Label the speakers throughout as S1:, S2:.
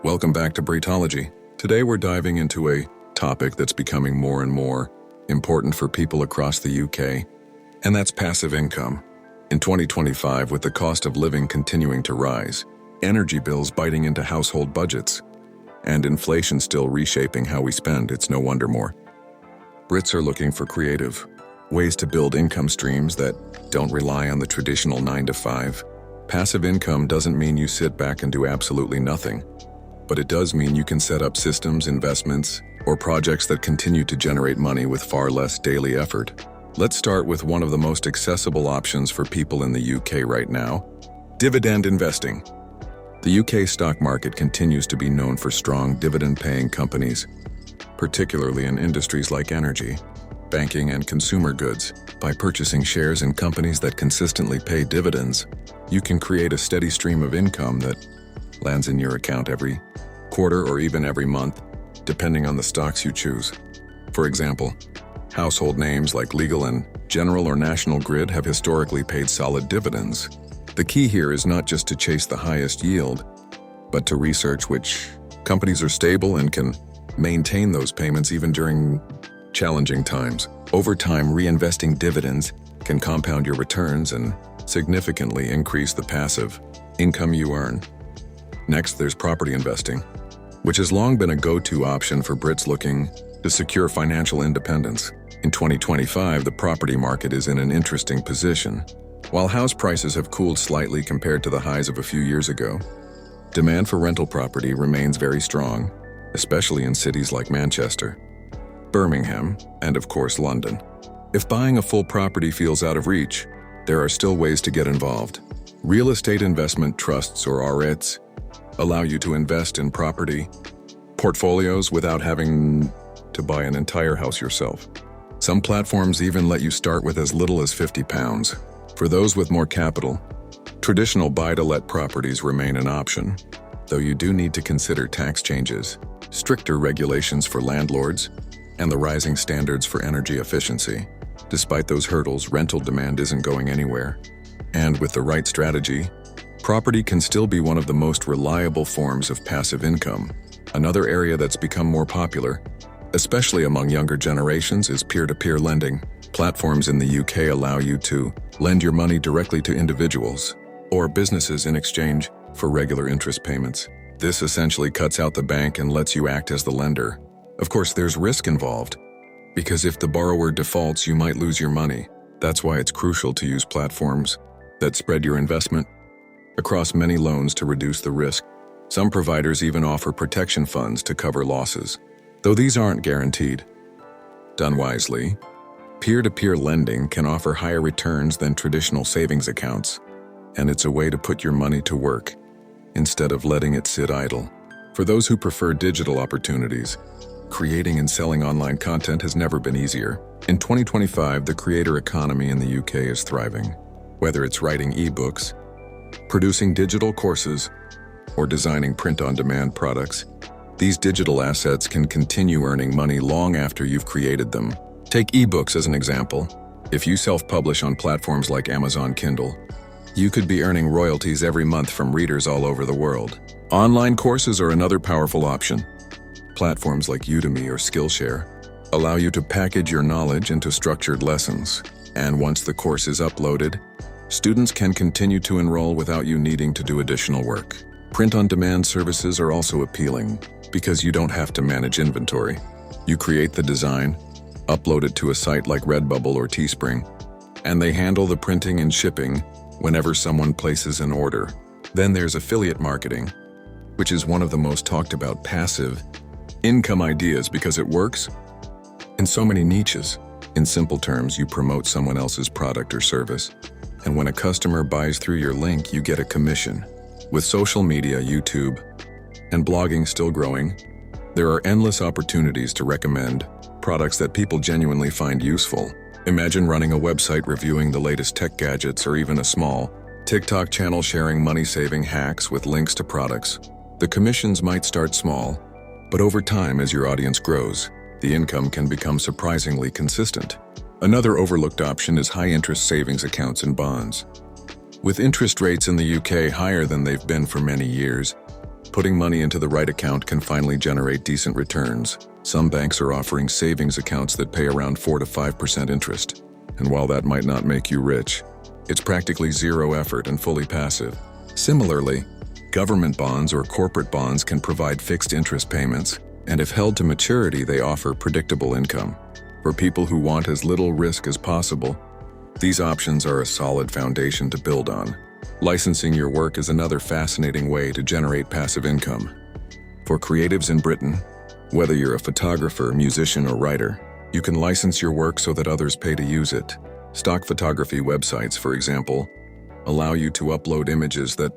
S1: Welcome back to Britology. Today we're diving into a topic that's becoming more and more important for people across the UK, and that's passive income. In 2025, with the cost of living continuing to rise, energy bills biting into household budgets, and inflation still reshaping how we spend, it's no wonder more. Brits are looking for creative ways to build income streams that don't rely on the traditional 9-to-5. Passive income doesn't mean you sit back and do absolutely nothing, but it does mean you can set up systems, investments, or projects that continue to generate money with far less daily effort. Let's start with one of the most accessible options for people in the UK right now: dividend investing. The UK stock market continues to be known for strong dividend-paying companies, particularly in industries like energy, banking, and consumer goods. By purchasing shares in companies that consistently pay dividends, you can create a steady stream of income that lands in your account every quarter or even every month, depending on the stocks you choose. For example, household names like Legal & General or National Grid have historically paid solid dividends. The key here is not just to chase the highest yield, but to research which companies are stable and can maintain those payments even during challenging times. Over time, reinvesting dividends can compound your returns and significantly increase the passive income you earn. Next, there's property investing, which has long been a go-to option for Brits looking to secure financial independence. In 2025, the property market is in an interesting position. While house prices have cooled slightly compared to the highs of a few years ago, demand for rental property remains very strong, especially in cities like Manchester, Birmingham, and of course London. If buying a full property feels out of reach, there are still ways to get involved. Real estate investment trusts, or REITs, allow you to invest in property portfolios without having to buy an entire house yourself. Some platforms even let you start with as little as £50. For those with more capital, traditional buy-to-let properties remain an option, though you do need to consider tax changes, stricter regulations for landlords, and the rising standards for energy efficiency. Despite those hurdles, rental demand isn't going anywhere. And with the right strategy, property can still be one of the most reliable forms of passive income. Another area that's become more popular, especially among younger generations, is peer-to-peer lending. Platforms in the UK allow you to lend your money directly to individuals or businesses in exchange for regular interest payments. This essentially cuts out the bank and lets you act as the lender. Of course, there's risk involved, because if the borrower defaults, you might lose your money. That's why it's crucial to use platforms that spread your investment across many loans to reduce the risk. Some providers even offer protection funds to cover losses, though these aren't guaranteed. Done wisely, peer-to-peer lending can offer higher returns than traditional savings accounts, and it's a way to put your money to work instead of letting it sit idle. For those who prefer digital opportunities, creating and selling online content has never been easier. In 2025, the creator economy in the UK is thriving. Whether it's writing ebooks, producing digital courses, or designing print-on-demand products, these digital assets can continue earning money long after you've created them. Take ebooks as an example. If you self-publish on platforms like Amazon Kindle, you could be earning royalties every month from readers all over the world. Online courses are another powerful option. Platforms like Udemy or Skillshare allow you to package your knowledge into structured lessons, and once the course is uploaded, students can continue to enroll without you needing to do additional work. Print-on-demand services are also appealing because you don't have to manage inventory. You create the design, upload it to a site like Redbubble or Teespring, and they handle the printing and shipping whenever someone places an order. Then there's affiliate marketing, which is one of the most talked about passive income ideas because it works in so many niches. In simple terms, you promote someone else's product or service, and when a customer buys through your link, you get a commission. With social media, YouTube, and blogging still growing, there are endless opportunities to recommend products that people genuinely find useful. Imagine running a website reviewing the latest tech gadgets, or even a small TikTok channel sharing money-saving hacks with links to products. The commissions might start small, but over time, as your audience grows, the income can become surprisingly consistent. Another overlooked option is high-interest savings accounts and bonds. With interest rates in the UK higher than they've been for many years, Putting money into the right account can finally generate decent returns. Some banks are offering savings accounts that pay around 4 to 5% interest. And while that might not make you rich, it's practically zero effort and fully passive. Similarly, government bonds or corporate bonds can provide fixed interest payments, and if held to maturity, they offer predictable income. For people who want as little risk as possible, these options are a solid foundation to build on. Licensing your work is another fascinating way to generate passive income. For creatives in Britain, whether you're a photographer, musician, or writer, you can license your work so that others pay to use it. Stock photography websites, for example, allow you to upload images that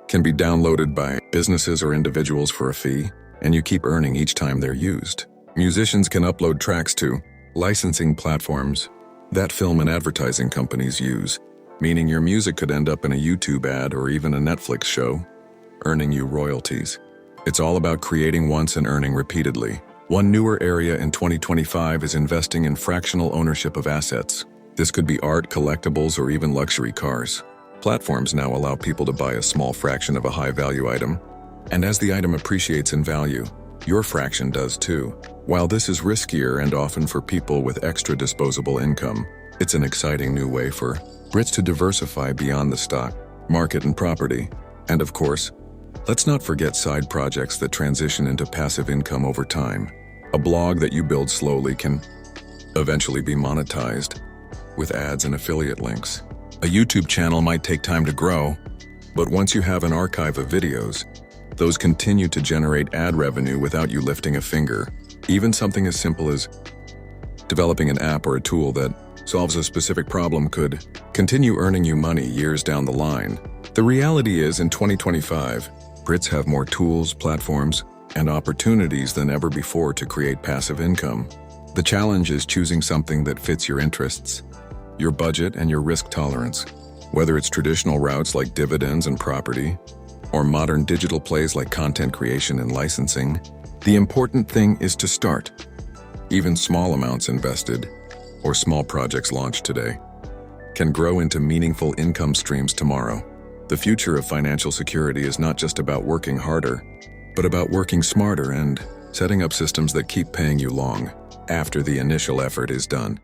S1: can be downloaded by businesses or individuals for a fee, and you keep earning each time they're used. Musicians can upload tracks to licensing platforms that film and advertising companies use, meaning your music could end up in a YouTube ad or even a Netflix show, earning you royalties. It's all about creating once and earning repeatedly. One newer area in 2025 is investing in fractional ownership of assets. This could be art, collectibles, or even luxury cars. Platforms now allow people to buy a small fraction of a high-value item, and as the item appreciates in value, your fraction does too. While this is riskier and often for people with extra disposable income, it's an exciting new way for Brits to diversify beyond the stock market and property. And of course, let's not forget side projects that transition into passive income over time. A blog that you build slowly can eventually be monetized with ads and affiliate links. A YouTube channel might take time to grow, but once you have an archive of videos, those continue to generate ad revenue without you lifting a finger. Even something as simple as developing an app or a tool that solves a specific problem could continue earning you money years down the line. The reality is, in 2025, Brits have more tools, platforms, and opportunities than ever before to create passive income. The challenge is choosing something that fits your interests, your budget, and your risk tolerance. Whether it's traditional routes like dividends and property, or modern digital plays like content creation and licensing, the important thing is to start. Even small amounts invested, or small projects launched today, can grow into meaningful income streams tomorrow. The future of financial security is not just about working harder, but about working smarter and setting up systems that keep paying you long after the initial effort is done.